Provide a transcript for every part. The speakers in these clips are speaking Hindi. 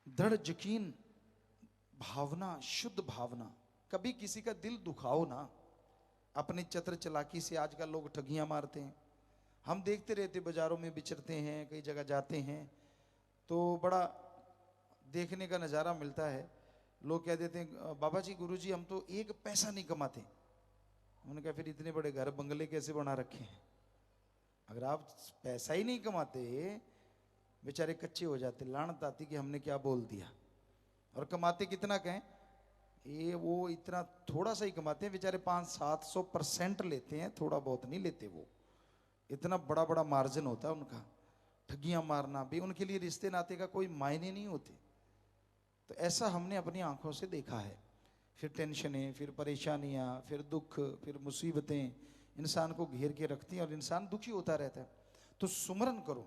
दृढ़ यकीन, भावना, शुद्ध भावना। कभी किसी का दिल दुखाओ ना। अपनी चतुर चालाकी से आजकल लोग ठगियां मारते हैं। हम देखते रहते, बाजारों में विचरते हैं, कई जगह जाते हैं तो बड़ा देखने का नज़ारा मिलता है। लोग कह देते हैं बाबा जी, गुरु जी, हम तो एक पैसा नहीं कमाते। उन्होंने कहा फिर इतने बड़े घर बंगले कैसे बना रखे हैं? अगर आप पैसा ही नहीं कमाते, बेचारे कच्चे हो जाते, लानत आती कि हमने क्या बोल दिया। और कमाते कितना कहें, ये वो इतना थोड़ा सा ही कमाते हैं बेचारे, 500-700% लेते हैं, थोड़ा बहुत नहीं लेते। वो इतना बड़ा बड़ा मार्जिन होता है उनका। ठगियां मारना भी उनके लिए रिश्ते नाते का कोई मायने नहीं होते। तो ऐसा हमने अपनी आंखों से देखा है। फिर टेंशनें, फिर परेशानियां, फिर दुख, फिर मुसीबतें इंसान को घेर के रखती हैं और इंसान दुखी होता रहता है। तो सुमरन करो,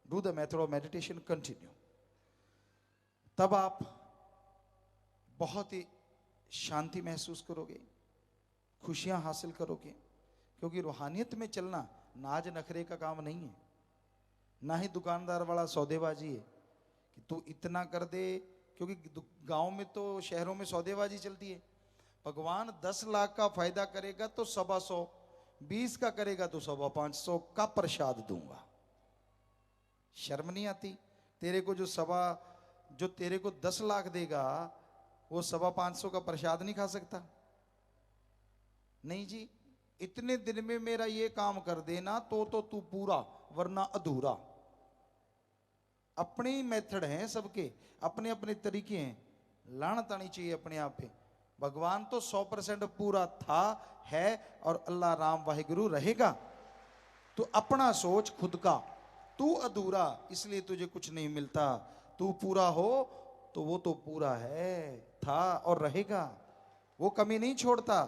do the method of meditation continue. तब आप बहुत ही शांति महसूस करोगे, खुशियां हासिल करोगे। क्योंकि रूहानियत में चलना नाज नखरे का काम नहीं है, ना ही दुकानदार वाला सौदेबाजी है कि तू इतना कर दे। क्योंकि गांव में तो, शहरों में सौदेबाजी चलती है। भगवान 10 लाख का फायदा करेगा तो 125, 20 का करेगा तो 525 का प्रसाद दूंगा। शर्म नहीं आती? तेरे को जो तेरे को 10 लाख देगा वो 525 का प्रसाद नहीं खा सकता? नहीं जी, इतने दिन में मेरा ये काम कर देना तो तू पूरा, वरना अधूरा। अपने ही मेथड हैं सबके, अपने अपने तरीके हैं। लानत आनी चाहिए अपने आप पे। भगवान तो 100% पूरा था, है और अल्लाह राम वाहिगुरु रहेगा। तो अपना सोच खुद का, तू अधूरा इसलिए तुझे कुछ नहीं मिलता। तू पूरा हो तो वो तो पूरा है, था और रहेगा। वो कमी नहीं छोड़ता।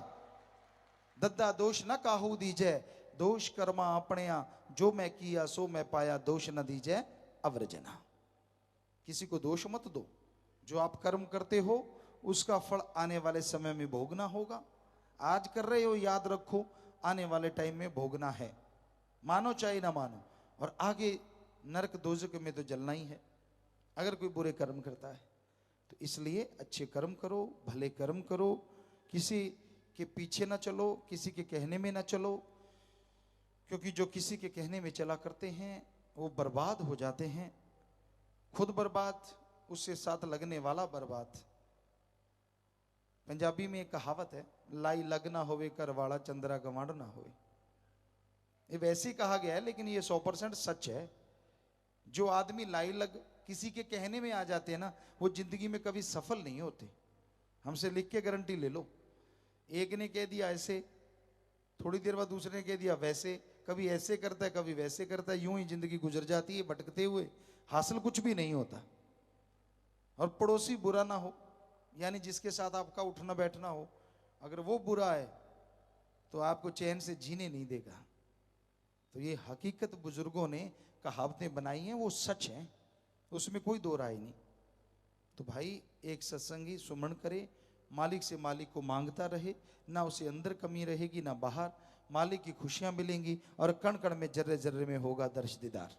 दद्दा दोष न काहू दीजे, दोष कर्मा अपने जो मैं किया सो मैं पाया, दोष न दीजे अवरजना। किसी को दोष मत दो। जो आप कर्म करते हो उसका फल आने वाले समय में भोगना होगा। आज कर रहे हो, याद रखो आने वाले टाइम में भोगना है, मानो चाहे ना मानो। और आगे नरक दोजक में तो जलना ही है अगर कोई बुरे कर्म करता है। तो इसलिए अच्छे कर्म करो, भले कर्म करो, किसी के पीछे ना चलो, किसी के कहने में ना चलो। क्योंकि जो किसी के कहने में चला करते हैं वो बर्बाद हो जाते हैं। खुद बर्बाद, उससे साथ लगने वाला बर्बाद। पंजाबी में एक कहावत है, लाई लग ना होवे कर वाला चंद्रा गवांड ना होवे। ये वैसे ही कहा गया है लेकिन ये 100% सच है। जो आदमी लाई लग किसी के कहने में आ जाते हैं ना, वो जिंदगी में कभी सफल नहीं होते। हमसे लिख के गारंटी ले लो। एक ने कह दिया ऐसे, थोड़ी देर बाद दूसरे ने कह दिया वैसे, कभी ऐसे करता है कभी वैसे करता है, यूं ही जिंदगी गुजर जाती है भटकते हुए, हासिल कुछ भी नहीं होता। और पड़ोसी बुरा ना हो, यानी जिसके साथ आपका उठना बैठना हो, अगर वो बुरा है तो आपको चैन से जीने नहीं देगा। तो ये हकीकत बुजुर्गों ने कहावतें बनाई हैं, वो सच हैं, उसमें कोई दो राय नहीं। तो भाई एक सत्संगी सुमरण करे, मालिक से मालिक को मांगता रहे, ना उसे अंदर कमी रहेगी ना बाहर। मालिक की खुशियां मिलेंगी और कण कण में, जर्रे जर्रे में होगा दर्श दीदार।